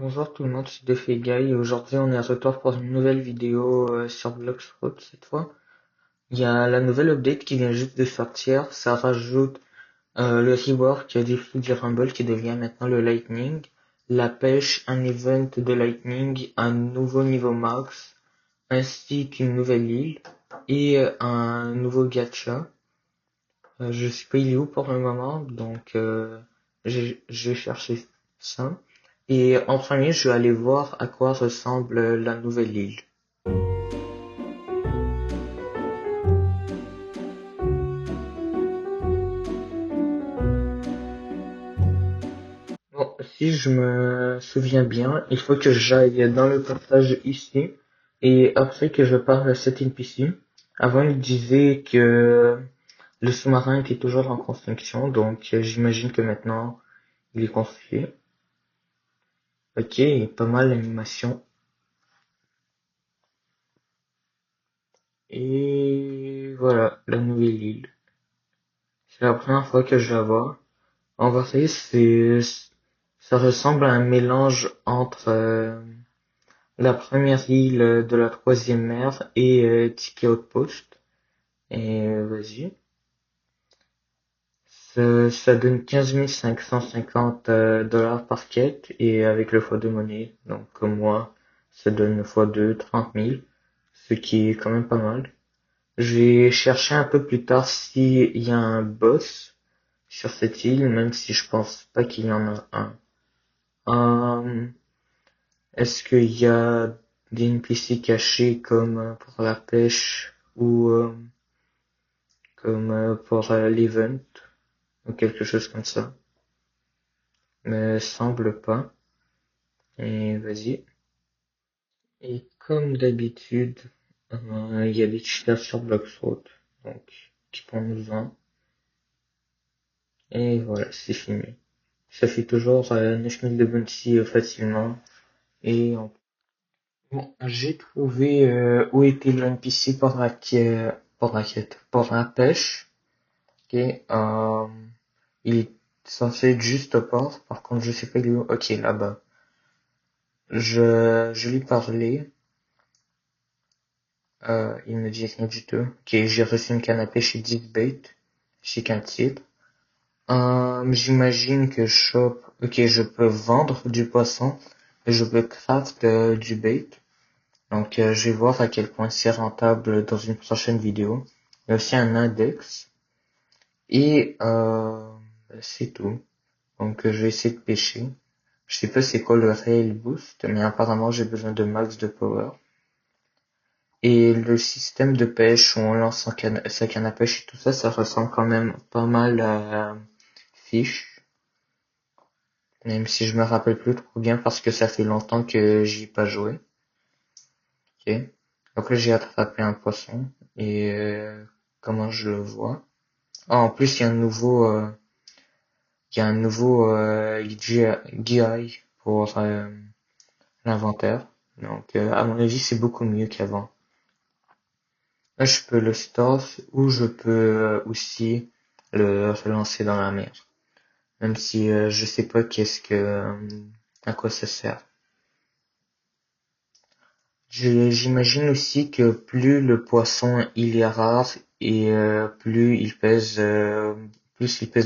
Bonjour tout le monde, c'est DeFeGuy et aujourd'hui on est à retour pour une nouvelle vidéo sur Bloxroute cette fois. Il y a la nouvelle update qui vient juste de sortir, ça rajoute le rework du Fluid Rumble qui devient maintenant le Lightning, la pêche, un event de Lightning, un nouveau niveau max, ainsi qu'une nouvelle île et un nouveau gacha. Je sais pas il est où pour le moment, donc je vais chercher ça. Et en premier, je vais aller voir à quoi ressemble la nouvelle île. Bon, si je me souviens bien, il faut que j'aille dans le passage ici, et après que je parle à cet NPC. Avant, il disait que le sous-marin était toujours en construction, donc j'imagine que maintenant, il est construit. Ok, pas mal l'animation. Et voilà, la nouvelle île. C'est la première fois que je la vois. En vrai, ça ressemble à un mélange entre la première île de la troisième mer et Ticket Outpost. Et vas-y. Ça donne 15 550 dollars par quête et avec le x2 monnaie. Donc comme moi, ça donne x2 30 000, ce qui est quand même pas mal. Je vais chercher un peu plus tard s'il y a un boss sur cette île, même si je pense pas qu'il y en a un. Euh, Est-ce qu'il y a des NPC cachés comme pour la pêche ou comme pour l'event ou quelque chose comme ça? Mais semble pas. Et vas-y. Et comme d'habitude, il y a des cheaters sur Bloxroute, donc qui prend nous un. Et voilà, c'est fini. Ça fait toujours 9000 de bounty facilement. Et bon, j'ai trouvé où était le NPC pour la pêche. Ok, il est censé être juste au port. Par contre, je sais pas il est où. Ok, là-bas. Je lui parlais. Il me dit rien du tout. Ok, j'ai reçu une canne à pêche chez Bait, chez Quintier. J'imagine que ok, je peux vendre du poisson et je peux craft du bait. Donc, je vais voir à quel point c'est rentable dans une prochaine vidéo. Il y a aussi un index. Et c'est tout. Donc, je vais essayer de pêcher. Je sais pas c'est quoi le rail boost, mais apparemment j'ai besoin de max de power. Et le système de pêche où on lance sa canne à pêche et tout ça, ça ressemble quand même pas mal à Fish. Même si je me rappelle plus trop bien parce que ça fait longtemps que j'y ai pas joué. Ok. Donc là, j'ai attrapé un poisson. Et comment je le vois? Ah, en plus, il y a un nouveau GI pour l'inventaire. Donc, à mon avis, c'est beaucoup mieux qu'avant. Là, je peux le store ou je peux aussi le relancer dans la mer. Même si je sais pas à quoi ça sert. J'imagine aussi que plus le poisson il est rare et plus il pèse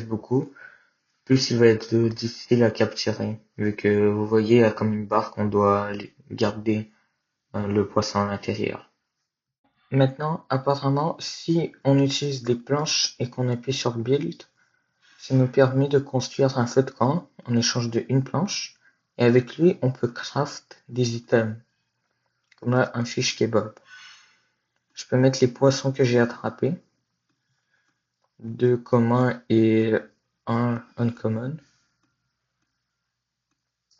beaucoup, plus il va être difficile à capturer. Vu que vous voyez, il y a comme une barre qu'on doit garder le poisson à l'intérieur. Maintenant, apparemment, si on utilise des planches et qu'on appuie sur Build, ça nous permet de construire un feu de camp en échange de une planche. Et avec lui, on peut craft des items. Comme là, un fish kebab. Je peux mettre les poissons que j'ai attrapés. Deux communs et un uncommon.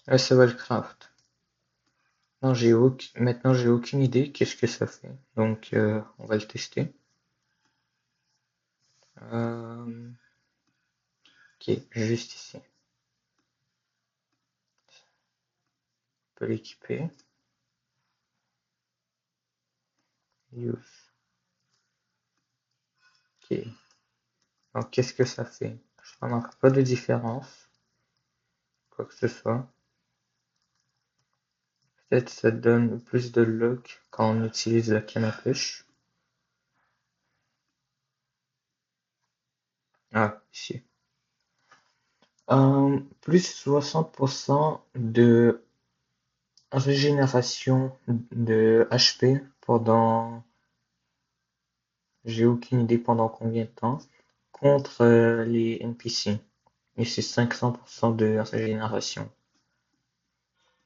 Là, ça va le craft. Maintenant, j'ai aucune idée qu'est-ce que ça fait. Donc, on va le tester. Euh, ok, juste ici. On peut l'équiper. Use. Ok. Donc, qu'est-ce que ça fait? Je remarque pas de différence. Quoi que ce soit. Peut-être ça donne plus de luck quand on utilise la canne à pêche. Ah, ici. Plus 60% de régénération de HP pendant, j'ai aucune idée pendant combien de temps, contre les NPC. Et c'est 500% de régénération.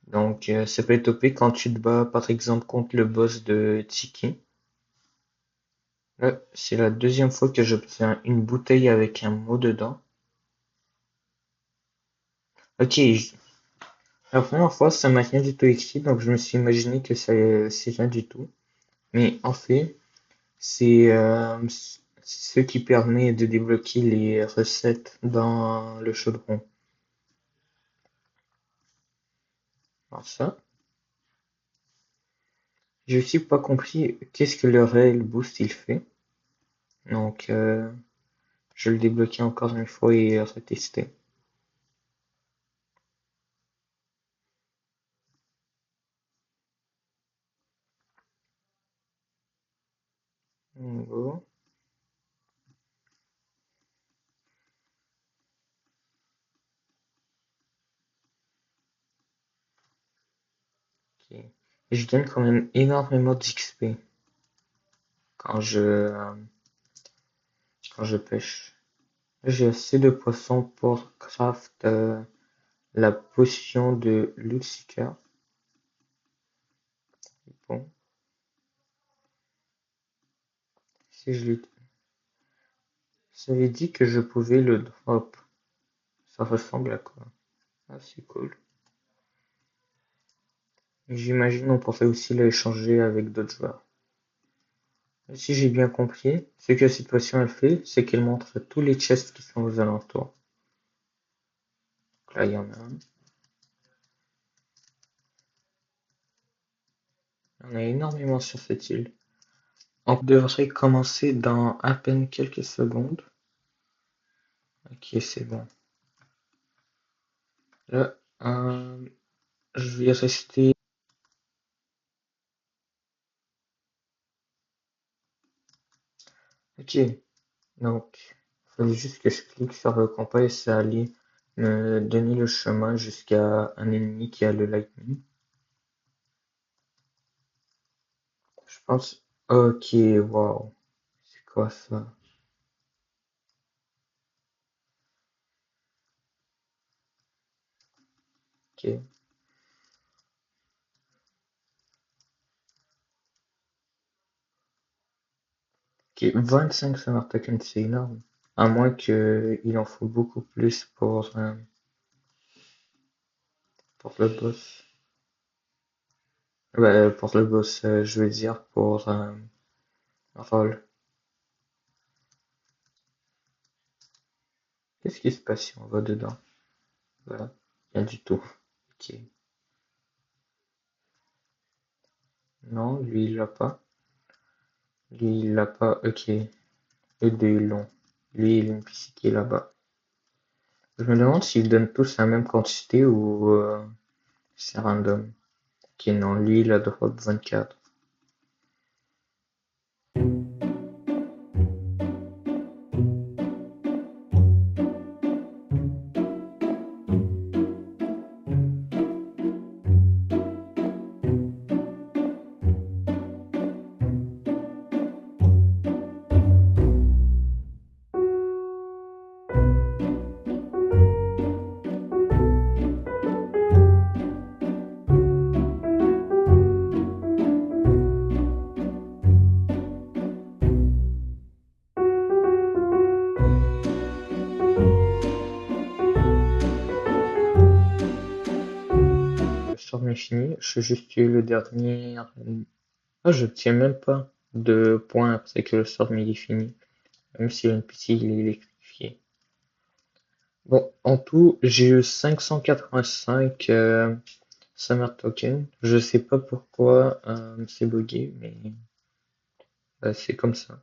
Donc ça peut être OP quand tu te bats par exemple contre le boss de Tiki. Là, c'est la deuxième fois que j'obtiens une bouteille avec un mot dedans. Ok, la première fois ça m'a rien du tout écrit, donc je me suis imaginé que c'est rien du tout. Mais en fait, c'est ce qui permet de débloquer les recettes dans le chaudron. Alors ça, j'ai aussi pas compris qu'est-ce que le réel boost il fait. Donc je vais le débloquer encore une fois et retester. Go. Ok. Et je gagne quand même énormément d'XP quand quand je pêche. J'ai assez de poissons pour craft la potion de Lucifer. Bon, si je lui... Ça avait dit que je pouvais le drop. Ça ressemble à quoi? Ah, c'est cool. J'imagine on pourrait aussi l'échanger avec d'autres joueurs. Et si j'ai bien compris, ce que cette potion elle fait, c'est qu'elle montre tous les chests qui sont aux alentours. Donc là, il y en a un. Il y en a énormément sur cette île. On devrait commencer dans à peine quelques secondes. Ok, c'est bon. Là, je vais rester. Ok, donc, il fallait juste que je clique sur le compas et ça allait me donner le chemin jusqu'à un ennemi qui a le lightning. Je pense. Ok, wow. C'est quoi ça? Ok. Ok, 25 Summer Tokens, c'est énorme. À moins qu'il en faut beaucoup plus pour le boss. Ouais, pour le boss, je veux dire pour Roll. Qu'est-ce qui se passe si on va dedans? Voilà, rien du tout. Ok. Non, lui il l'a pas. Lui il l'a pas. Ok. Les deux ils l'ont. Lui il a une piscine qui est là-bas. Je me demande s'ils donnent tous la même quantité ou c'est random. Ok, non, lui il a drop 24. Le storm est fini. Je suis juste tué le dernier. Ah, je tiens même pas de points après que le storm il est fini. Même si le NPC il est électrifié. Bon, en tout, j'ai eu 585 Summer Token. Je sais pas pourquoi c'est bugué, mais c'est comme ça.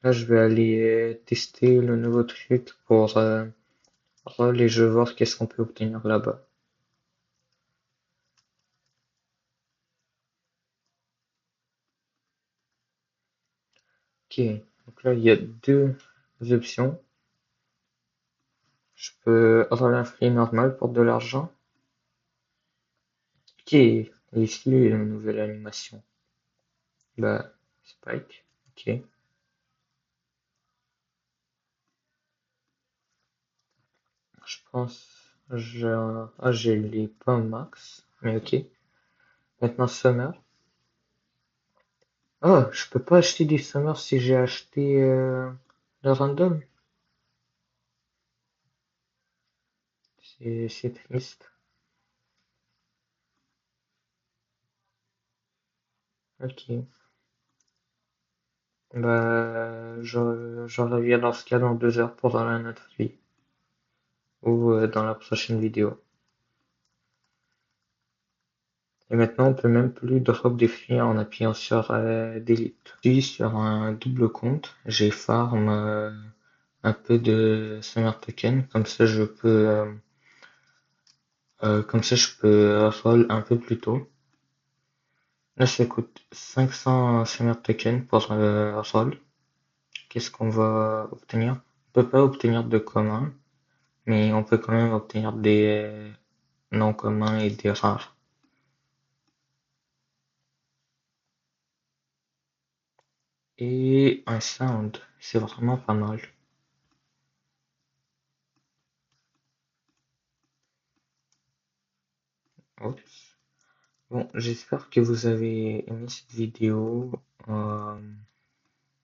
Là, je vais aller tester le nouveau truc pour les jeux, voir qu'est-ce qu'on peut obtenir là-bas. Ok, donc là il y a deux options. Je peux relancer normal pour de l'argent. Ok, et ici une nouvelle animation. Bah, Spike, ok. Je pense, je l'ai pas max, mais ok. Maintenant Summer. Oh, je peux pas acheter des Summer si j'ai acheté le random. C'est triste. Ok. Bah, je reviens dans ce cas dans 2 heures pour dans la autre vie. Ou dans la prochaine vidéo. Et maintenant, on peut même plus drop des fruits en appuyant sur Delete. Je suis sur un double compte. J'ai farm un peu de Summer Token. Comme ça, je peux roll un peu plus tôt. Là, ça coûte 500 Summer Token pour roll. Qu'est-ce qu'on va obtenir? On peut pas obtenir de commun, mais on peut quand même obtenir des non communs et des rares. Et un sound, c'est vraiment pas mal. Oups. Bon, j'espère que vous avez aimé cette vidéo.